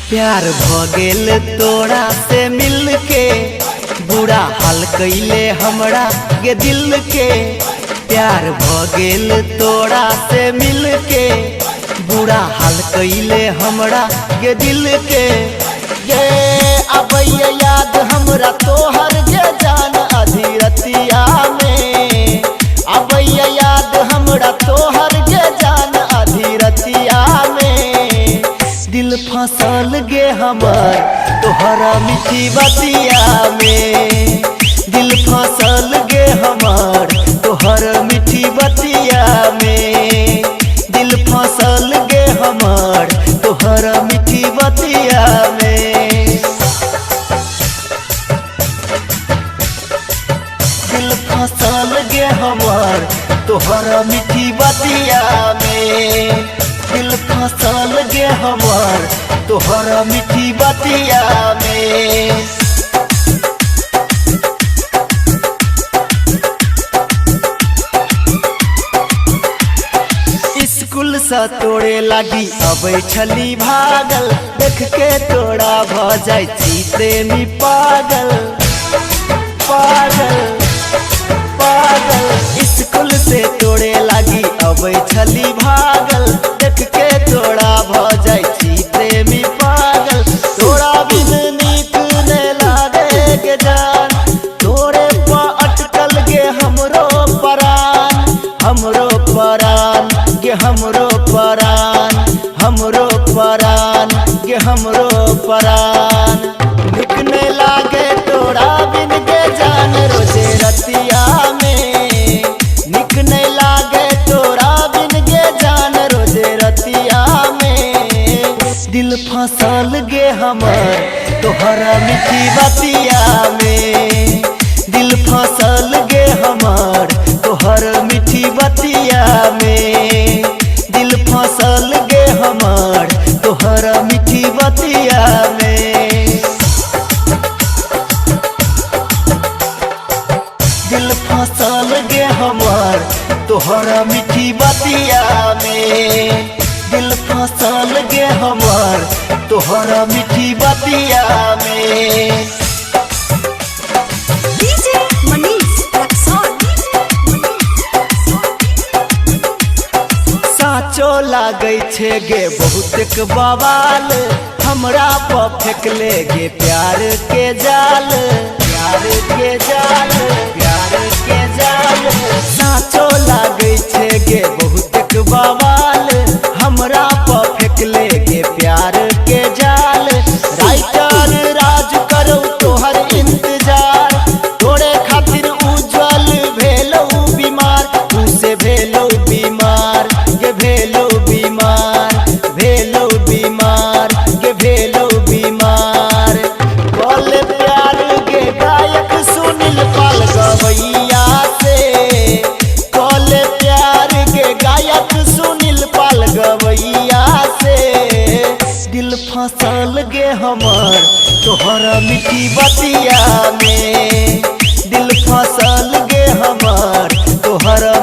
प्यार भगेल तोरा से मिल के, बुरा हाल कैले हमरा के दिल के। प्यार भगेल तोरा से मिल के, बुरा हाल कैले हमरा के दिल के। ये अबैया याद हमरा तोहर के जान अधीरतिया में। अबैया याद हमरा तोहर के जान अधीरतिया में। दिल फसल गे हमर तोहरा मीठी बतिया में। दिल फसल गे हमर तोहर मीठी बतिया में। दिल फसल गे हमर तोहर मीठी बतिया में। दिल फसल गे हमर तोहर मीठी बतिया में। दिल फसल गे हमर तोहर मीठी बतिया में। स्कूल सा तोड़े लागी अबै छली भागल, देख के तोड़ा भ जाय छी प्रेमी पागल पागल पागल। स्कूल से तोड़े लागी अबै छली भागल, देख के तोड़ा भ जाय छी प्रेमी पागल। तोरा बिन नीक ने लागे के जान, तोरे पा अटकल गे हमरो परान। हमरो परान गे हमरो परान, हमरो परान गे हमरो परान। निक ने लागे तोरा बिन गे जान रोजे रतिया में। निक ने लागे तोरा बिन गे जान रोजे रतिया में। दिल फसल गे हमर तोहरा मीठी बतिया में। दिल फसल गे हमर तोहर मीठी बतिया में। दिल फसल गे हमर तोहर मीठी बतिया में। दिल फसल गे हमर तोहर मीठी बतिया में। दिल फसल गे हमर तोहर मीठी बतिया में। साचो लागै छे गे बहुत बवाल, हमरा पर फेंकले गे प्यार के जाल। प्यार के जाल प्यार के जाल। साचो लागै छे गे बहुत बवाल, हमरा पर फेंकले गे प्यार के जाल। राइटर राज करो तोहर इंतजार, तोरे खातिर उज्जवल भेलौ बीमार। तू से भेलौ बीमार गे भेलौ बीमार, भेलौ बीमार गे भेलौ बीमार। बोल प्यार गे गायक सुनील पाल गवैया से। बोल प्यार गे गायक सुनील पाल गवैया से। दिल फसल गे हमर तोहरा मीठी बतिया में। दिल फसल गे हमर तोहरा